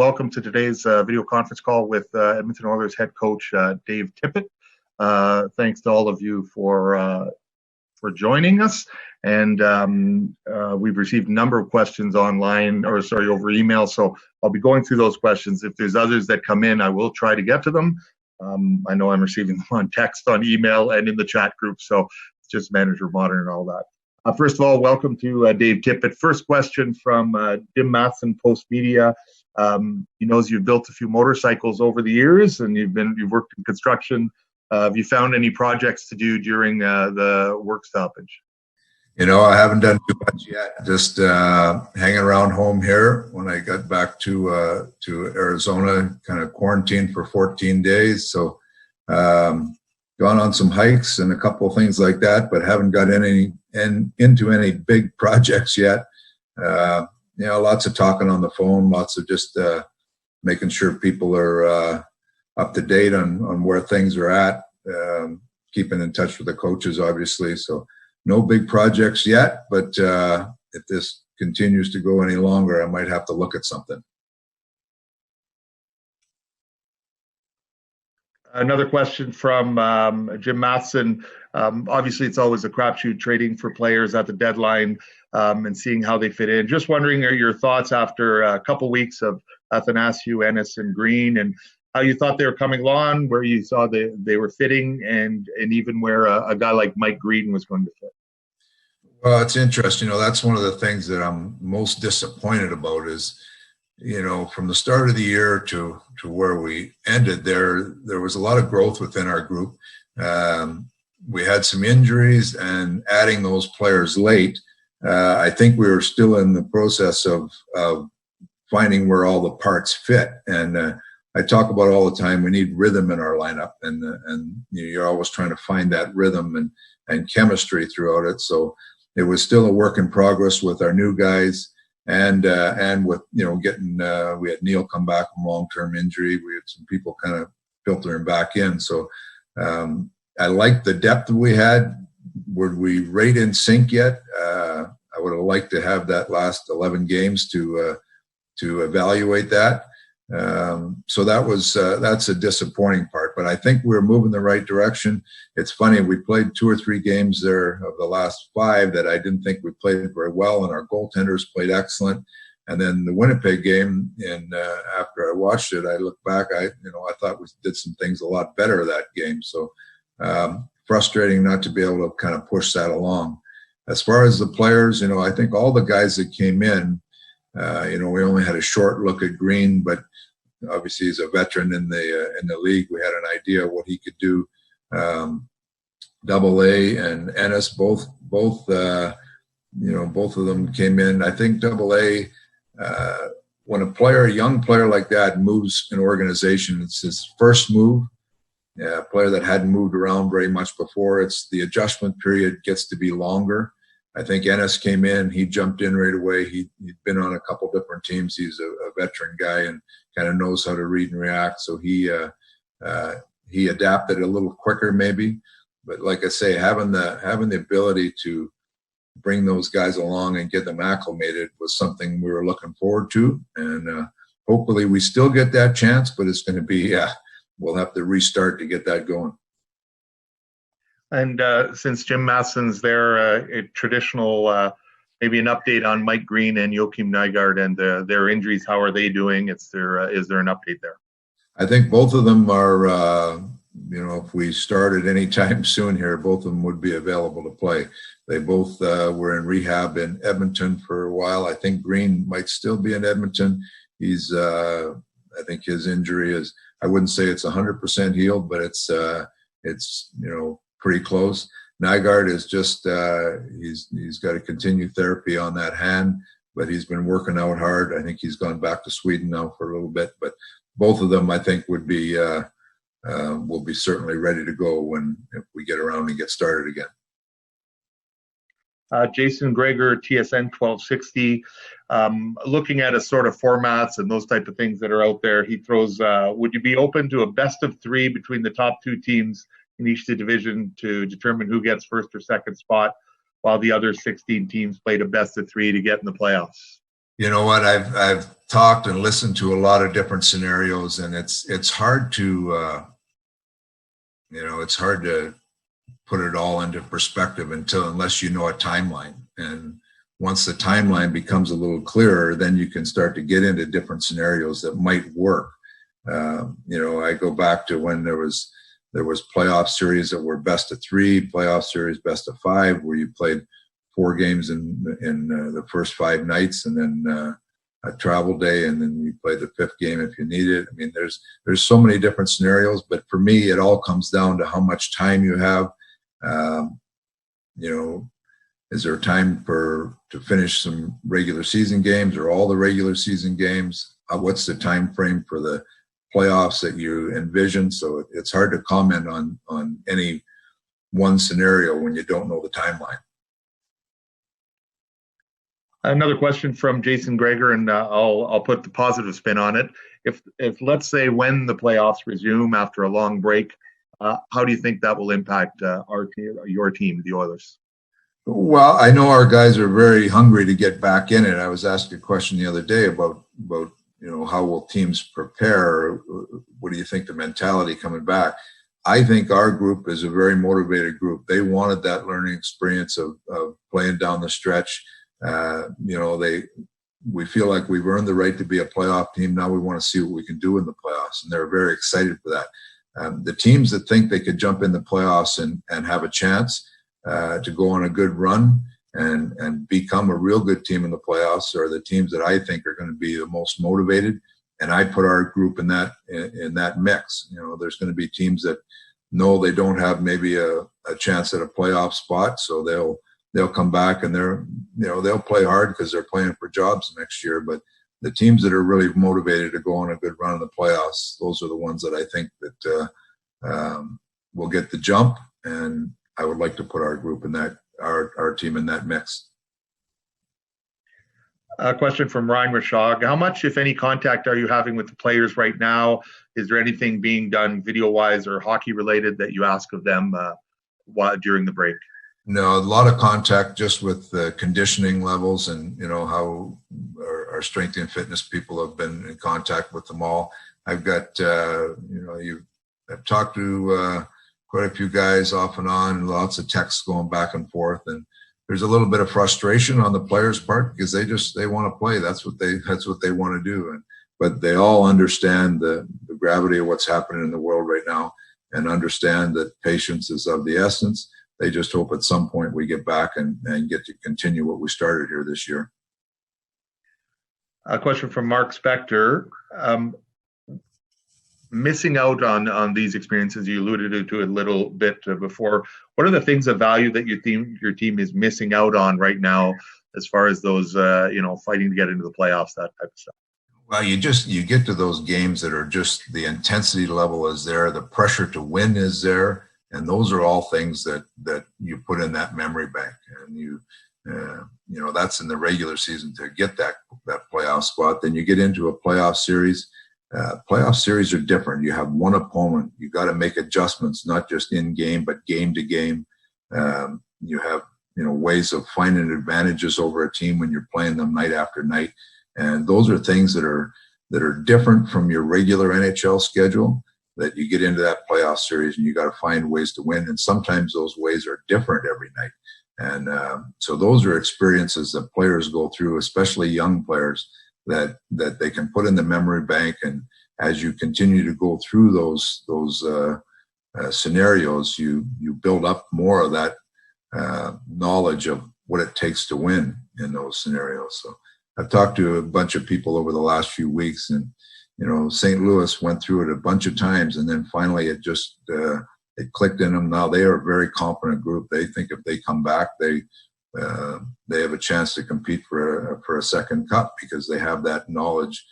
welcome to today's video conference call with Edmonton Oilers head coach Dave Tippett. Thanks to all of you for joining us. And we've received a number of questions online, over email. So I'll be going through those questions. If there's others that come in, I will try to get to them. I know I'm receiving them on text, on email, and in the chat group. So it's just manager monitoring all that. First of all, welcome to Dave Tippett. First question from Jim Matheson, Post Media. He knows you've built a few motorcycles over the years, and you've worked in construction. Have you found any projects to do during the work stoppage? You know, I haven't done too much yet. Just hanging around home here. When I got back to Arizona, kind of quarantined for 14 days. So gone on some hikes and a couple of things like that, but haven't got into any big projects yet. Lots of talking on the phone, lots of just making sure people are up to date on where things are at, keeping in touch with the coaches, obviously. So no big projects yet, but if this continues to go any longer, I might have to look at something. Another question from Jim Matheson. Obviously, it's always a crapshoot trading for players at the deadline and seeing how they fit in. Just wondering, are your thoughts after a couple weeks of Athanasiou, Ennis, and Greene, and how you thought they were coming along, where you saw they were fitting, and even where a guy like Mike Greene was going to fit? Well, it's interesting. That's one of the things that I'm most disappointed about is, from the start of the year to where we ended, there was a lot of growth within our group. We had some injuries, and adding those players late, I think we were still in the process of finding where all the parts fit. And I talk about all the time, we need rhythm in our lineup, and you're always trying to find that rhythm and chemistry throughout it. So it was still a work in progress with our new guys. And with getting we had Neil come back from long-term injury. We had some people kind of filtering back in. So I liked the depth that we had. Were we right in sync yet? I would have liked to have that last 11 games to evaluate that. So that's a disappointing part. But I think we're moving the right direction. It's funny, we played 2 or 3 games there of the last 5 that I didn't think we played very well, and our goaltenders played excellent. And then the Winnipeg game, and after I watched it, I looked back. I thought we did some things a lot better that game. So frustrating not to be able to kind of push that along. As far as the players, I think all the guys that came in, we only had a short look at Greene, but obviously he's a veteran in the league. We had an idea of what he could do. Double A and Ennis, both of them came in. I think Double A, when a young player like that moves an organization, it's his first move. A player that hadn't moved around very much before, it's the adjustment period gets to be longer. I think Ennis came in, he jumped in right away. He'd been on a couple different teams. He's a veteran guy and kind of knows how to read and react. So he adapted a little quicker maybe. But like I say, having the ability to bring those guys along and get them acclimated was something we were looking forward to. And hopefully we still get that chance, but it's going to be, we'll have to restart to get that going. And since Jim Matheson's there, a traditional, maybe an update on Mike Greene and Joachim Nygaard and their injuries. How are they doing? Is there an update there? I think both of them are, if we started any time soon here, both of them would be available to play. They both were in rehab in Edmonton for a while. I think Greene might still be in Edmonton. He's, I think his injury is, I wouldn't say it's 100% healed, but it's pretty close. Nygaard is just he's got to continue therapy on that hand, but he's been working out hard. I think he's gone back to Sweden now for a little bit, but both of them I think will be certainly ready to go if we get around and get started again. Jason Greger, TSN 1260, looking at a sort of formats and those type of things that are out there, he throws, would you be open to a best of 3 between the top 2 teams in each division to determine who gets first or second spot, while the other 16 teams played a best of 3 to get in the playoffs? You know what? I've talked and listened to a lot of different scenarios, and it's hard to it's hard to put it all into perspective unless you know a timeline. And once the timeline becomes a little clearer, then you can start to get into different scenarios that might work. I go back to when there was playoff series that were best of 3, playoff series best of 5, where you played 4 games in the first 5 nights, and then a travel day, and then you play the 5th game if you need it. I mean, there's so many different scenarios, but for me, it all comes down to how much time you have. Is there time to finish some regular season games or all the regular season games? What's the time frame for the playoffs that you envision? So it's hard to comment on any one scenario when you don't know the timeline. Another question from Jason Greger, and I'll put the positive spin on it. If let's say when the playoffs resume after a long break, how do you think that will impact your team, the Oilers? Well, I know our guys are very hungry to get back in it. I was asked a question the other day about how will teams prepare? What do you think the mentality coming back? I think our group is a very motivated group. They wanted that learning experience of playing down the stretch. We feel like we've earned the right to be a playoff team. Now we want to see what we can do in the playoffs, and they're very excited for that. The teams that think they could jump in the playoffs and have a chance to go on a good run and become a real good team in the playoffs are the teams that I think are going to be the most motivated. And I put our group in that mix. There's going to be teams that know they don't have maybe a chance at a playoff spot, so they'll come back and they'll play hard because they're playing for jobs next year. But the teams that are really motivated to go on a good run in the playoffs, those are the ones that I think that will get the jump. And I would like to put our group in that, our team in that mix. A question from Ryan Rashog. How much, if any, contact are you having with the players right now? Is there anything being done video-wise or hockey-related that you ask of them during the break? No, a lot of contact just with the conditioning levels and, how our strength and fitness people have been in contact with them all. I've got, I've talked to quite a few guys off and on, lots of texts going back and forth. And there's a little bit of frustration on the players' part because they want to play. That's what they want to do. But they all understand the gravity of what's happening in the world right now and understand that patience is of the essence. They just hope at some point we get back and get to continue what we started here this year. A question from Mark Spector. Missing out on these experiences, you alluded to a little bit before. What are the things of value that your team is missing out on right now, as far as those fighting to get into the playoffs, that type of stuff? Well, you get to those games that are just the intensity level is there, the pressure to win is there, and those are all things that you put in that memory bank, and that's in the regular season to get that playoff spot. Then you get into a playoff series. Playoff series are different. You have one opponent. You got to make adjustments, not just in game, but game to game. You have ways of finding advantages over a team when you're playing them night after night, and those are things that are different from your regular NHL schedule. That you get into that playoff series and you got to find ways to win, and sometimes those ways are different every night. And so those are experiences that players go through, especially young players, that they can put in the memory bank. And as you continue to go through those scenarios, you build up more of that knowledge of what it takes to win in those scenarios. So I've talked to a bunch of people over the last few weeks, and St. Louis went through it a bunch of times, and then finally it just it clicked in them. Now they are a very competent group. They think if they come back, they have a chance to compete for a second cup because they have that knowledge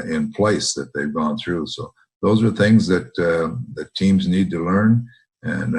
in place that they've gone through. So those are things that teams need to learn, and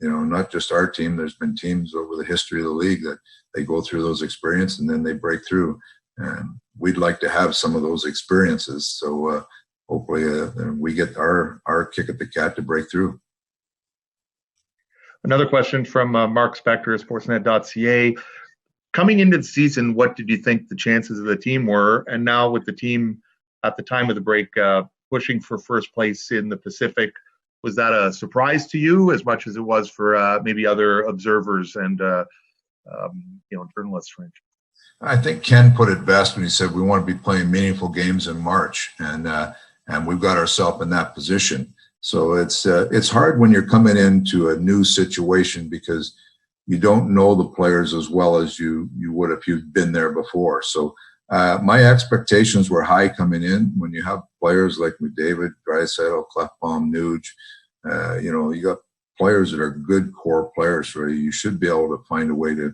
not just our team. There's been teams over the history of the league that they go through those experiences and then they break through. And we'd like to have some of those experiences. So hopefully we get our kick at the cat to break through. Another question from Mark Spector, Sportsnet.ca. Coming into the season, what did you think the chances of the team were? And now with the team at the time of the break pushing for first place in the Pacific, was that a surprise to you as much as it was for maybe other observers and journalists? I think Ken put it best when he said we want to be playing meaningful games in March, and we've got ourselves in that position. So it's hard when you're coming into a new situation because you don't know the players as well as you would if you've been there before. So my expectations were high coming in. When you have players like McDavid, Draisaitl, Klefbom, Nuge, you got players that are good core players, so you should be able to find a way to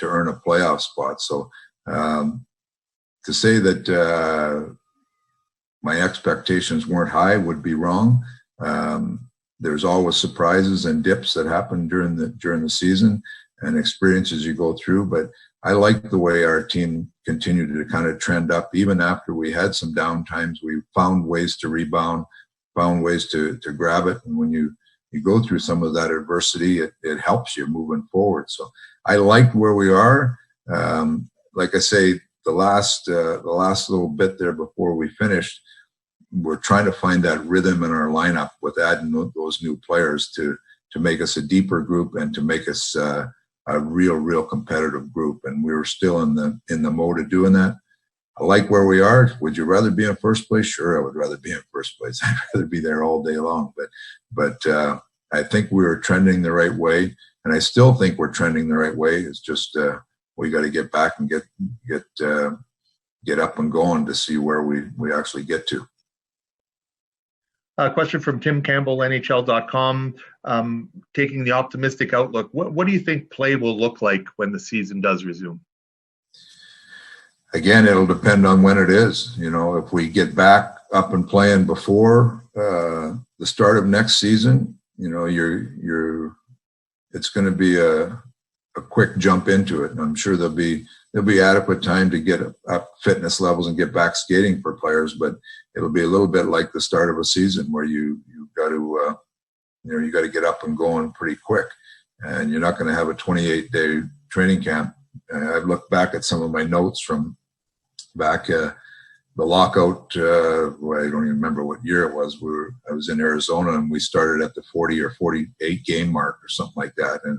earn a playoff spot. So to say that my expectations weren't high would be wrong. There's always surprises and dips that happen during the season and experiences you go through. But I like the way our team continued to kind of trend up. Even after we had some down times, we found ways to rebound, found ways to grab it. And when you go through some of that adversity, it helps you moving forward. So I liked where we are. Like I say, the last little bit there before we finished, we're trying to find that rhythm in our lineup with adding those new players to make us a deeper group and to make us a real competitive group. And we were still in the mode of doing that. I like where we are. Would you rather be in first place? Sure, I would rather be in first place. I'd rather be there all day long. But I think we were trending the right way, and I still think we're trending the right way. It's just we got to get back and get up and going to see where we actually get to. A question from Tim Campbell, NHL.com. Taking the optimistic outlook, what do you think play will look like when the season does resume? Again, it'll depend on when it is. If we get back up and playing before the start of next season, it's going to be a quick jump into it. And I'm sure there'll be adequate time to get up fitness levels and get back skating for players, but it'll be a little bit like the start of a season where you got to get up and going pretty quick, and you're not going to have a 28-day training camp. I've looked back at some of my notes from back the lockout. I don't even remember what year it was. I was in Arizona and we started at the 40 or 48 game mark or something like that, and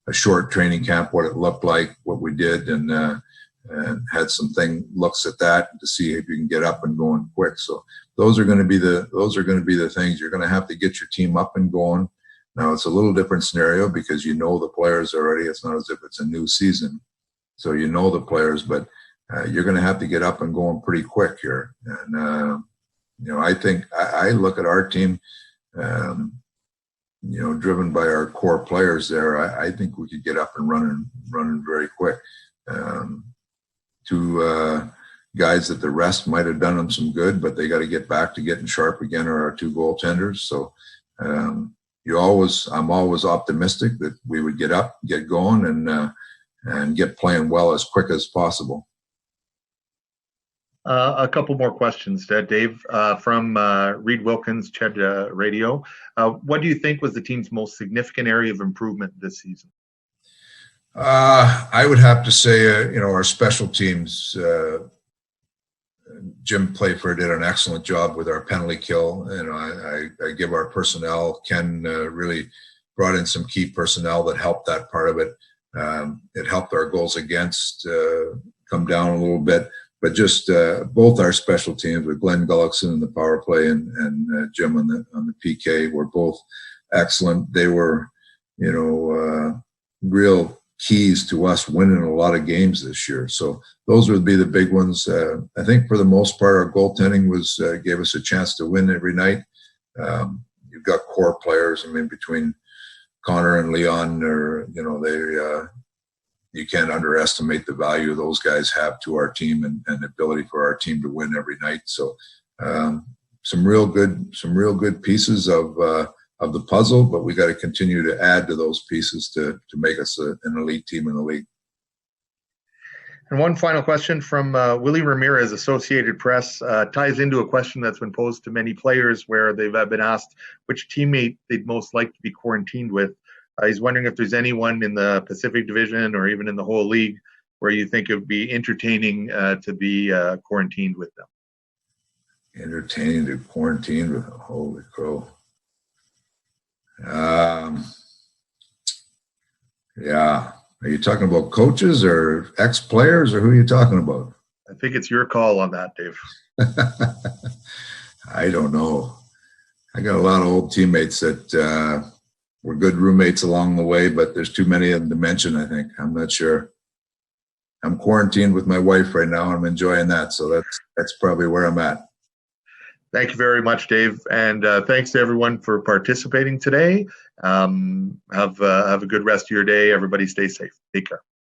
a short training camp, what it looked like, what we did, and had some looks at that to see if you can get up and going quick. So those are going to be the things. You're going to have to get your team up and going. Now it's a little different scenario because the players already. It's not as if it's a new season, so the players, but you're going to have to get up and going pretty quick here. And I think I look at our team. Driven by our core players there, I think we could get up and running very quick. Two guys that the rest might have done them some good, but they got to get back to getting sharp again are our two goaltenders. So I'm always optimistic that we would get up, get going, and get playing well as quick as possible. A couple more questions, Dave, from Reed Wilkins, Ched Radio. What do you think was the team's most significant area of improvement this season? I would have to say, our special teams. Jim Playfair did an excellent job with our penalty kill. I give our personnel. Ken really brought in some key personnel that helped that part of it. It helped our goals against come down a little bit. But just both our special teams with Glenn Gullickson in the power play and Jim on the PK were both excellent. They were, real keys to us winning a lot of games this year. So those would be the big ones. I think for the most part, our goaltending gave us a chance to win every night. You've got core players. Between Connor and Leon, you can't underestimate the value those guys have to our team and the ability for our team to win every night. So some real good pieces of the puzzle, but we got to continue to add to those pieces to make us an elite team in the league. And one final question from Willie Ramirez, Associated Press, ties into a question that's been posed to many players where they've been asked which teammate they'd most like to be quarantined with. He's wondering if there's anyone in the Pacific Division or even in the whole league where you think it would be entertaining to be quarantined with them? Entertaining to quarantine with, holy crow. Yeah. Are you talking about coaches or ex-players, or who are you talking about? I think it's your call on that, Dave. I don't know. I got a lot of old teammates that were good roommates along the way, but there's too many of them to mention, I think. I'm not sure. I'm quarantined with my wife right now. I'm enjoying that. So that's probably where I'm at. Thank you very much, Dave. And thanks to everyone for participating today. Have a good rest of your day. Everybody stay safe. Take care.